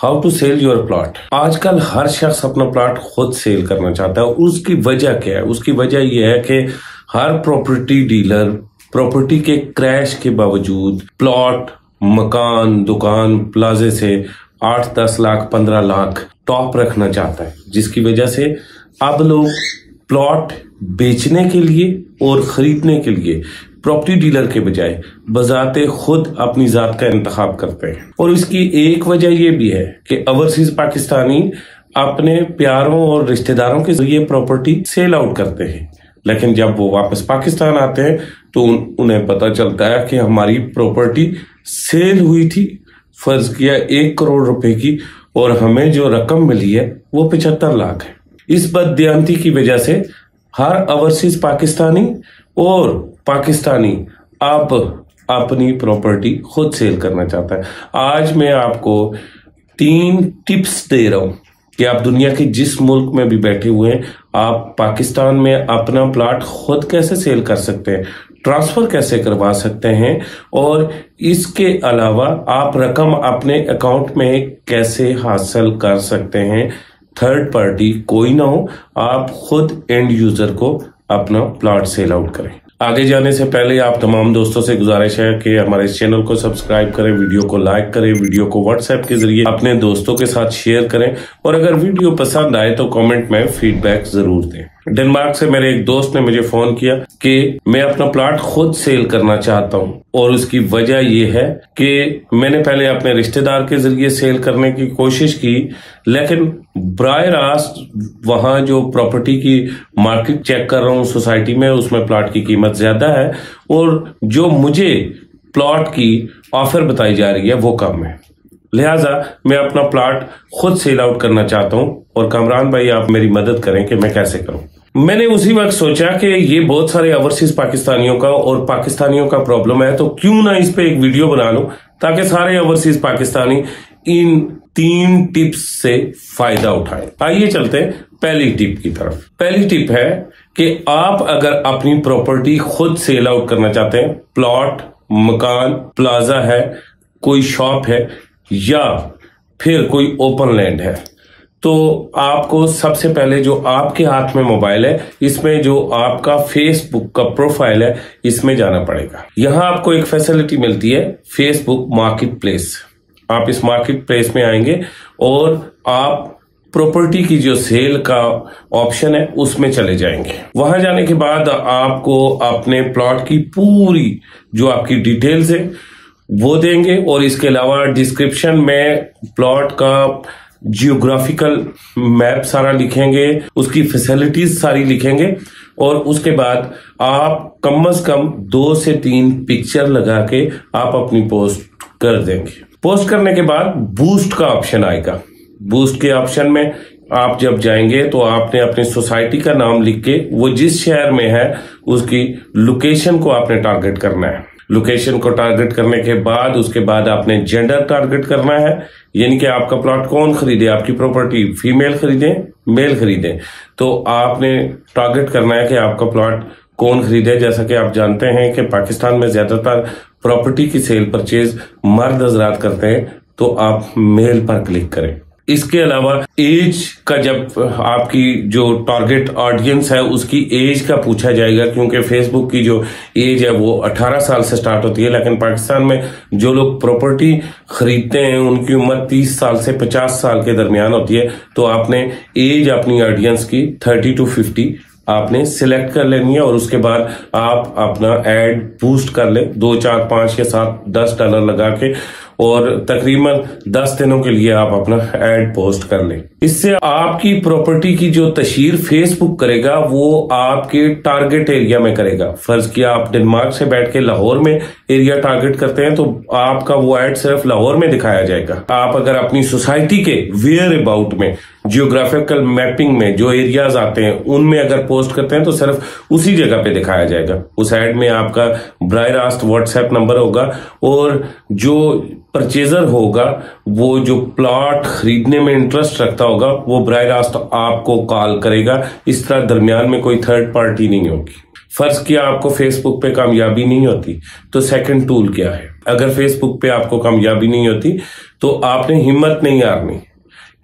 How to sell your plot. आजकल हर शख्स अपना प्लॉट खुद सेल करना चाहता है। उसकी वजह क्या है? उसकी वजह यह है कि हर प्रॉपर्टी डीलर प्रॉपर्टी के क्रैश के बावजूद प्लॉट, मकान, दुकान, प्लाजे से 8, 10 लाख, 15 लाख टॉप रखना चाहता है, जिसकी वजह से अब लोग प्लॉट बेचने के लिए और खरीदने के लिए प्रॉपर्टी डीलर के बजाय बजाते खुद अपनी जात का इंतखाब करते हैं। और इसकी एक वजह यह भी है कि ओवरसीज पाकिस्तानी अपने प्यारों और रिश्तेदारों के जरिए प्रॉपर्टी सेल आउट करते हैं, लेकिन जब वो वापस पाकिस्तान आते हैं तो उन्हें पता चलता है कि हमारी प्रॉपर्टी सेल हुई थी, फर्ज किया 1 करोड़ रुपए की, और हमें जो रकम मिली है वो 75 लाख है। इस बददियानती की वजह से हर ओवरसीज पाकिस्तानी और पाकिस्तानी अब अपनी प्रॉपर्टी खुद सेल करना चाहता है। आज मैं आपको 3 टिप्स दे रहा हूं कि आप दुनिया के जिस मुल्क में भी बैठे हुए हैं, आप पाकिस्तान में अपना प्लॉट खुद कैसे सेल कर सकते हैं, ट्रांसफर कैसे करवा सकते हैं, और इसके अलावा आप रकम अपने अकाउंट में कैसे हासिल कर सकते हैं। थर्ड पार्टी कोई ना हो, आप खुद एंड यूजर को अपना प्लॉट सेल आउट करें। आगे जाने से पहले आप तमाम दोस्तों से गुजारिश है कि हमारे इस चैनल को सब्सक्राइब करें, वीडियो को लाइक करें, वीडियो को व्हाट्सएप के जरिए अपने दोस्तों के साथ शेयर करें, और अगर वीडियो पसंद आए तो कमेंट में फीडबैक जरूर दें। डेनमार्क से मेरे एक दोस्त ने मुझे फोन किया कि मैं अपना प्लॉट खुद सेल करना चाहता हूं, और उसकी वजह यह है कि मैंने पहले अपने रिश्तेदार के जरिए सेल करने की कोशिश की, लेकिन बराह रास्त वहां जो प्रॉपर्टी की मार्केट चेक कर रहा हूं सोसाइटी में, उसमें प्लॉट की कीमत ज्यादा है और जो मुझे प्लॉट की ऑफर बताई जा रही है वो कम है। लिहाजा मैं अपना प्लॉट खुद सेल आउट करना चाहता हूं, और कामरान भाई आप मेरी मदद करें कि मैं कैसे करूं। मैंने उसी वक्त सोचा कि ये बहुत सारे ओवरसीज पाकिस्तानियों का और पाकिस्तानियों का प्रॉब्लम है, तो क्यों ना इस पे एक वीडियो बना लूं ताकि सारे ओवरसीज पाकिस्तानी इन 3 टिप्स से फायदा उठाएं। आइए चलते हैं पहली टिप की तरफ। पहली टिप है कि आप अगर अपनी प्रॉपर्टी खुद सेल आउट करना चाहते हैं, प्लॉट, मकान, प्लाजा है, कोई शॉप है, या फिर कोई ओपन लैंड है, तो आपको सबसे पहले जो आपके हाथ में मोबाइल है, इसमें जो आपका फेसबुक का प्रोफाइल है, इसमें जाना पड़ेगा। यहां आपको एक फैसिलिटी मिलती है, फेसबुक मार्केट प्लेस। आप इस मार्केट प्लेस में आएंगे और आप प्रॉपर्टी की जो सेल का ऑप्शन है उसमें चले जाएंगे। वहां जाने के बाद आपको अपने प्लॉट की पूरी जो आपकी डिटेल्स है वो देंगे, और इसके अलावा डिस्क्रिप्शन में प्लॉट का जियोग्राफिकल मैप सारा लिखेंगे, उसकी फैसिलिटीज सारी लिखेंगे, और उसके बाद आप कम से कम 2 से 3 पिक्चर लगा के आप अपनी पोस्ट कर देंगे। पोस्ट करने के बाद बूस्ट का ऑप्शन आएगा। बूस्ट के ऑप्शन में आप जब जाएंगे तो आपने अपनी सोसाइटी का नाम लिख के वो जिस शहर में है उसकी लोकेशन को आपने टारगेट करना है। लोकेशन को टारगेट करने के बाद उसके बाद आपने जेंडर टारगेट करना है, यानी कि आपका प्लॉट कौन खरीदे, आपकी प्रॉपर्टी फीमेल खरीदे, मेल खरीदे, तो आपने टारगेट करना है कि आपका प्लॉट कौन खरीदे। जैसा कि आप जानते हैं कि पाकिस्तान में ज्यादातर प्रॉपर्टी की सेल परचेज मर्द हजरात करते हैं, तो आप मेल पर क्लिक करें। इसके अलावा एज का, जब आपकी जो टारगेट ऑडियंस है उसकी एज का पूछा जाएगा, क्योंकि फेसबुक की जो एज है वो 18 साल से स्टार्ट होती है, लेकिन पाकिस्तान में जो लोग प्रॉपर्टी खरीदते हैं उनकी उम्र 30 साल से 50 साल के दरमियान होती है। तो आपने एज अपनी ऑडियंस की 30 to 50 आपने सिलेक्ट कर लेनी है, और उसके बाद आप अपना एड बूस्ट कर ले 2, 4, 5 या 7, $10 लगा के, और तकरीबन 10 दिनों के लिए आप अपना एड पोस्ट कर लें। इससे आपकी प्रॉपर्टी की जो तशहीर फेसबुक करेगा वो आपके टारगेट एरिया में करेगा। फर्ज किया आप डेनमार्क से बैठ के लाहौर में एरिया टारगेट करते हैं, तो आपका वो एड सिर्फ लाहौर में दिखाया जाएगा। आप अगर अपनी सोसाइटी के वेयर अबाउट में, जियोग्राफिकल मैपिंग में जो एरियाज आते हैं उनमें अगर पोस्ट करते हैं तो सिर्फ उसी जगह पे दिखाया जाएगा। उस एड में आपका बराह रास्त व्हाट्सएप नंबर होगा, और जो परचेजर होगा वो जो प्लॉट खरीदने में इंटरेस्ट रखता होगा वो बराह रास्त आपको कॉल करेगा। इस तरह दरमियान में कोई थर्ड पार्टी नहीं होगी। फर्ज किया आपको फेसबुक पे कामयाबी नहीं होती, तो सेकंड टूल क्या है? अगर फेसबुक पे आपको कामयाबी नहीं होती तो आपने हिम्मत नहीं हारनी,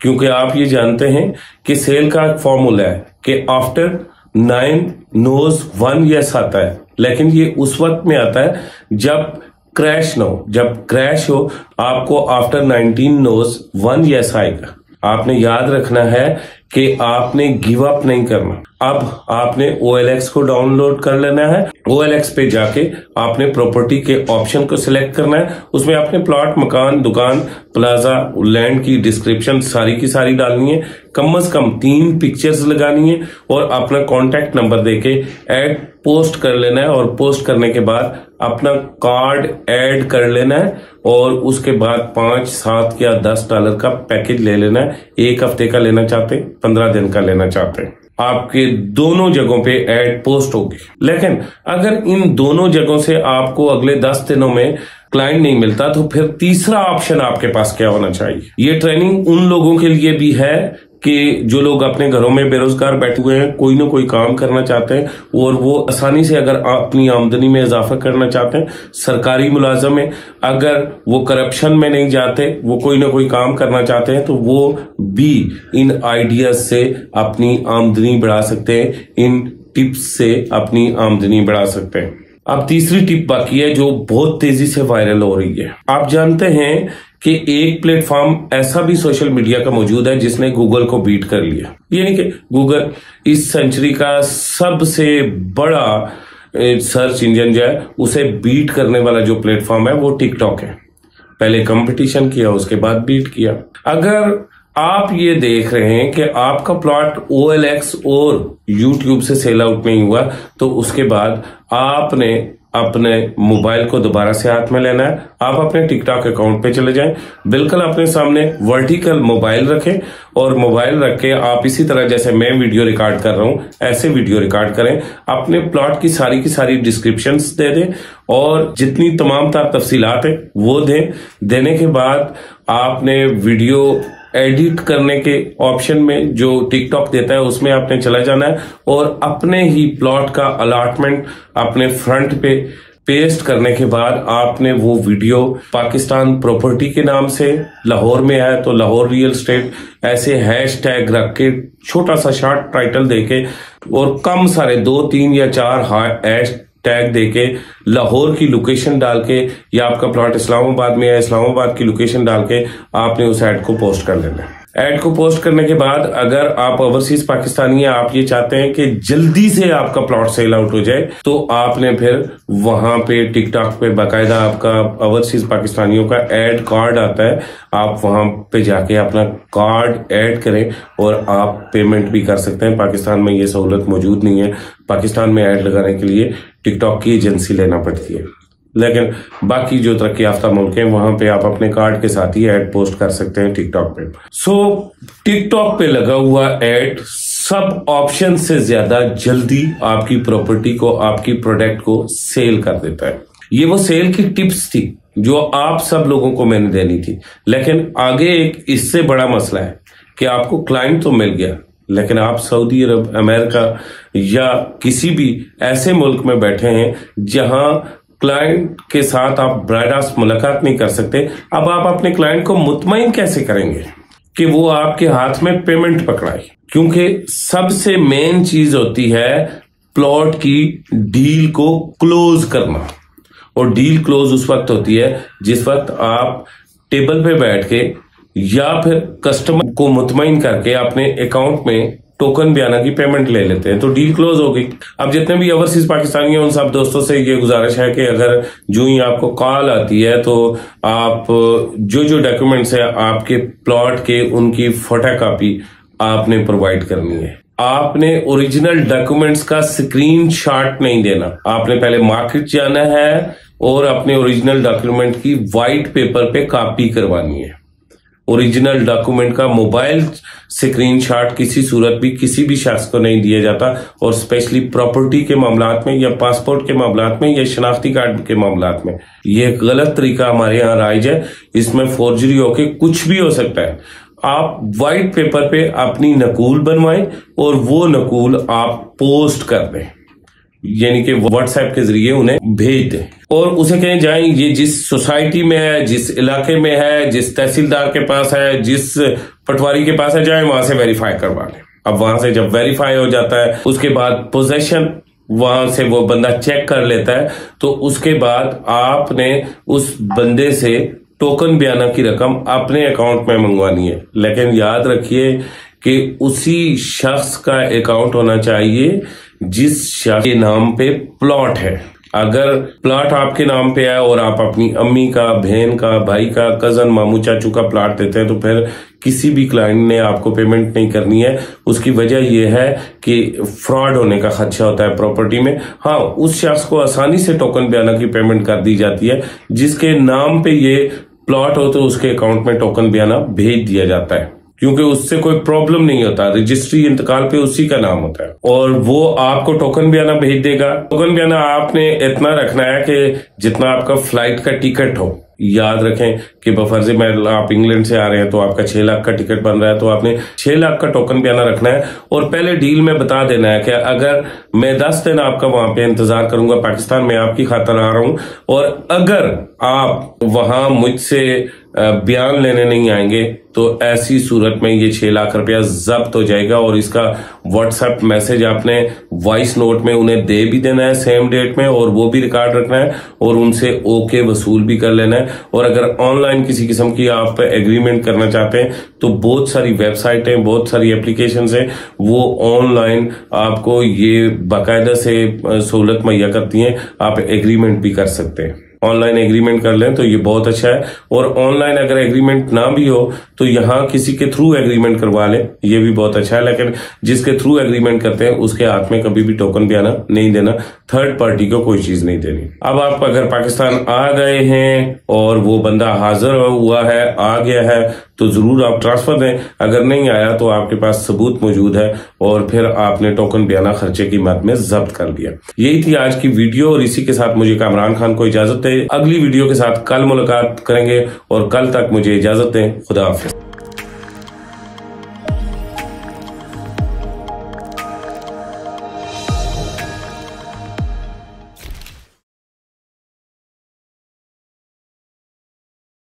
क्योंकि आप ये जानते हैं कि सेल का एक फॉर्मूला है कि आफ्टर 9 नोज 1 यस आता है, लेकिन ये उस वक्त में आता है जब क्रैश ना हो। जब क्रैश हो आपको आफ्टर 19 नोज 1 यस आएगा। आपने याद रखना है कि आपने गिव अप नहीं करना। अब आपने OLX को डाउनलोड कर लेना है। OLX पे जाके आपने प्रॉपर्टी के ऑप्शन को सिलेक्ट करना है। उसमें आपने प्लॉट, मकान, दुकान, प्लाजा, लैंड की डिस्क्रिप्शन सारी की सारी डालनी है। कम से कम 3 पिक्चर्स लगानी है और अपना कॉन्टैक्ट नंबर देके ऐड पोस्ट कर लेना है। और पोस्ट करने के बाद अपना कार्ड ऐड कर लेना है और उसके बाद 5, 7 या $10 का पैकेज ले लेना है। 1 हफ्ते का लेना चाहते हैं, 15 दिन का लेना चाहते हैं, आपके दोनों जगहों पे ऐड पोस्ट होगी। लेकिन अगर इन दोनों जगहों से आपको अगले 10 दिनों में क्लाइंट नहीं मिलता, तो फिर तीसरा ऑप्शन आपके पास क्या होना चाहिए। ये ट्रेनिंग उन लोगों के लिए भी है कि जो लोग अपने घरों में बेरोजगार बैठे हुए हैं, कोई ना कोई काम करना चाहते हैं और वो आसानी से अगर अपनी आमदनी में इजाफा करना चाहते हैं। सरकारी मुलाजम है, अगर वो करप्शन में नहीं जाते, वो कोई ना कोई काम करना चाहते हैं, तो वो भी इन आइडियाज से अपनी आमदनी बढ़ा सकते हैं, इन टिप्स से अपनी आमदनी बढ़ा सकते हैं। अब तीसरी टिप बाकी है जो बहुत तेजी से वायरल हो रही है। आप जानते हैं कि एक प्लेटफॉर्म ऐसा भी सोशल मीडिया का मौजूद है जिसने गूगल को बीट कर लिया। यानी कि गूगल इस सेंचुरी का सबसे बड़ा सर्च इंजन जो है, उसे बीट करने वाला जो प्लेटफॉर्म है वो टिकटॉक है। पहले कंपटीशन किया, उसके बाद बीट किया। अगर आप ये देख रहे हैं कि आपका प्लॉट OLX और YouTube से सेल आउट नहीं हुआ, तो उसके बाद आपने अपने मोबाइल को दोबारा से हाथ में लेना है। आप अपने टिकटॉक अकाउंट पे चले जाएं, बिल्कुल अपने सामने वर्टिकल मोबाइल रखें और मोबाइल रख के आप इसी तरह जैसे मैं वीडियो रिकॉर्ड कर रहा हूं ऐसे वीडियो रिकॉर्ड करें। अपने प्लॉट की सारी डिस्क्रिप्शंस दे दें और जितनी तमाम तफसीलात है वो दें। देने के बाद आपने वीडियो एडिट करने के ऑप्शन में जो टिकटॉक देता है उसमें आपने चला जाना है और अपने ही प्लॉट का अलॉटमेंट अपने फ्रंट पे पेस्ट करने के बाद आपने वो वीडियो पाकिस्तान प्रॉपर्टी के नाम से, लाहौर में है तो लाहौर रियल स्टेट ऐसे हैशटैग रख के छोटा सा शॉर्ट टाइटल देके और कम सारे 2, 3 या 4 हैश टैग देके लाहौर की लोकेशन डाल के, या आपका प्लॉट इस्लामाबाद में है, इस्लामाबाद की लोकेशन डाल के आपने उस ऐड को पोस्ट कर लेना है। ऐड को पोस्ट करने के बाद अगर आप ओवरसीज पाकिस्तानी हैं, आप ये चाहते हैं कि जल्दी से आपका प्लॉट सेल आउट हो जाए, तो आपने फिर वहां पे टिकटॉक पे बाकायदा आपका ओवरसीज पाकिस्तानियों का ऐड कार्ड आता है। आप वहां पे जाके अपना कार्ड ऐड करें और आप पेमेंट भी कर सकते हैं। पाकिस्तान में ये सहूलत मौजूद नहीं है। पाकिस्तान में ऐड लगाने के लिए टिकटॉक की एजेंसी लेना पड़ती है, लेकिन बाकी जो तरक्की याफ्ता मुल्क हैं वहां पे आप अपने कार्ड के साथ ही ऐड पोस्ट कर सकते हैं टिकटॉक पे। टिकटॉक पे लगा हुआ ऐड सब ऑप्शन से ज्यादा जल्दी आपकी प्रॉपर्टी को, आपकी प्रोडक्ट को सेल कर देता है। ये वो सेल की टिप्स थी जो आप सब लोगों को मैंने देनी थी, लेकिन आगे एक इससे बड़ा मसला है कि आपको क्लाइंट तो मिल गया, लेकिन आप सऊदी अरब, अमेरिका या किसी भी ऐसे मुल्क में बैठे हैं जहां क्लाइंट के साथ आप बराह मुलाकात नहीं कर सकते। अब आप अपने क्लाइंट को मुतमईन कैसे करेंगे कि वो आपके हाथ में पेमेंट पकड़ाए? क्योंकि सबसे मेन चीज होती है प्लॉट की डील को क्लोज करना, और डील क्लोज उस वक्त होती है जिस वक्त आप टेबल पे बैठ के या फिर कस्टमर को मुतमईन करके अपने अकाउंट में टोकन बयाना की पेमेंट ले लेते हैं, तो डील क्लोज हो गई। अब जितने भी ओवरसीज पाकिस्तानी हैं उन सब दोस्तों से ये गुजारिश है कि अगर जो ही आपको कॉल आती है तो आप जो डॉक्यूमेंट्स है आपके प्लॉट के, उनकी फोटोकॉपी आपने प्रोवाइड करनी है। आपने ओरिजिनल डॉक्यूमेंट्स का स्क्रीनशॉट नहीं देना। आपने पहले मार्केट जाना है और अपने ओरिजिनल डॉक्यूमेंट की व्हाइट पेपर पे कॉपी करवानी है। ओरिजिनल डॉक्यूमेंट का मोबाइल स्क्रीनशॉट किसी सूरत भी किसी भी शख्स को नहीं दिया जाता, और स्पेशली प्रॉपर्टी के मामलात में या पासपोर्ट के मामलात में या शनाख्ती कार्ड के मामलात में ये गलत तरीका हमारे यहाँ राइज है। इसमें फोर्जरी होके कुछ भी हो सकता है। आप व्हाइट पेपर पे अपनी नकूल बनवाएं और वो नकूल आप पोस्ट कर दें। यानी कि व्हाट्सएप के जरिए उन्हें भेज दें और उसे कहें जाएं ये जिस सोसाइटी में है, जिस इलाके में है, जिस तहसीलदार के पास है, जिस पटवारी के पास है, जाए वहां से वेरीफाई करवा लें। अब वहां से जब वेरीफाई हो जाता है उसके बाद पोजेशन वहां से वो बंदा चेक कर लेता है, तो उसके बाद आपने उस बंदे से टोकन बयाना की रकम अपने अकाउंट में मंगवानी है। लेकिन याद रखिए कि उसी शख्स का अकाउंट होना चाहिए जिस शख्स के नाम पे प्लॉट है। अगर प्लॉट आपके नाम पे है और आप अपनी अम्मी का, बहन का, भाई का, कजन, मामू, चाचू का प्लॉट देते हैं तो फिर किसी भी क्लाइंट ने आपको पेमेंट नहीं करनी है। उसकी वजह यह है कि फ्रॉड होने का खदशा होता है प्रॉपर्टी में। हाँ, उस शख्स को आसानी से टोकन बयाना की पेमेंट कर दी जाती है जिसके नाम पे ये प्लॉट हो तो उसके अकाउंट में टोकन बयाना भेज दिया जाता है, क्योंकि उससे कोई प्रॉब्लम नहीं होता। रजिस्ट्री इंतकाल पे उसी का नाम होता है और वो आपको टोकन बयाना भेज देगा। टोकन बयाना आपने इतना रखना है कि जितना आपका फ्लाइट का टिकट हो। याद रखें कि बफर्ज में आप इंग्लैंड से आ रहे हैं तो आपका 6 लाख का टिकट बन रहा है, तो आपने 6 लाख का टोकन बयाना रखना है और पहले डील में बता देना है कि अगर मैं 10 दिन आपका वहां पे इंतजार करूंगा पाकिस्तान में, आपकी खातिर आ रहा हूं, और अगर आप वहां मुझसे बयान लेने नहीं आएंगे तो ऐसी सूरत में ये 6 लाख रुपया जब्त हो जाएगा और इसका व्हाट्सएप मैसेज आपने वॉइस नोट में उन्हें दे भी देना है सेम डेट में, और वो भी रिकॉर्ड रखना है और उनसे ओके वसूल भी कर लेना है। और अगर ऑनलाइन किसी किस्म की आप एग्रीमेंट करना चाहते हैं तो बहुत सारी वेबसाइटें, बहुत सारी एप्लीकेशंस हैं, वो ऑनलाइन आपको ये बाकायदा से सहूलत मुहैया करती हैं। आप एग्रीमेंट भी कर सकते हैं। ऑनलाइन एग्रीमेंट कर लें तो ये बहुत अच्छा है। और ऑनलाइन अगर एग्रीमेंट ना भी हो तो यहाँ किसी के थ्रू एग्रीमेंट करवा लें, ये भी बहुत अच्छा है। लेकिन जिसके थ्रू एग्रीमेंट करते हैं उसके हाथ में कभी भी टोकन बयाना नहीं देना, थर्ड पार्टी को कोई चीज नहीं देनी। अब आप अगर पाकिस्तान आ गए हैं और वो बंदा हाजिर हुआ है, आ गया है, तो जरूर आप ट्रांसफर दें। अगर नहीं आया तो आपके पास सबूत मौजूद है और फिर आपने टोकन बयाना खर्चे की मद में जब्त कर लिया। यही थी आज की वीडियो और इसी के साथ मुझे कामरान खान को इजाजत है। अगली वीडियो के साथ कल मुलाकात करेंगे और कल तक मुझे इजाजत दें। खुदा हाफिज।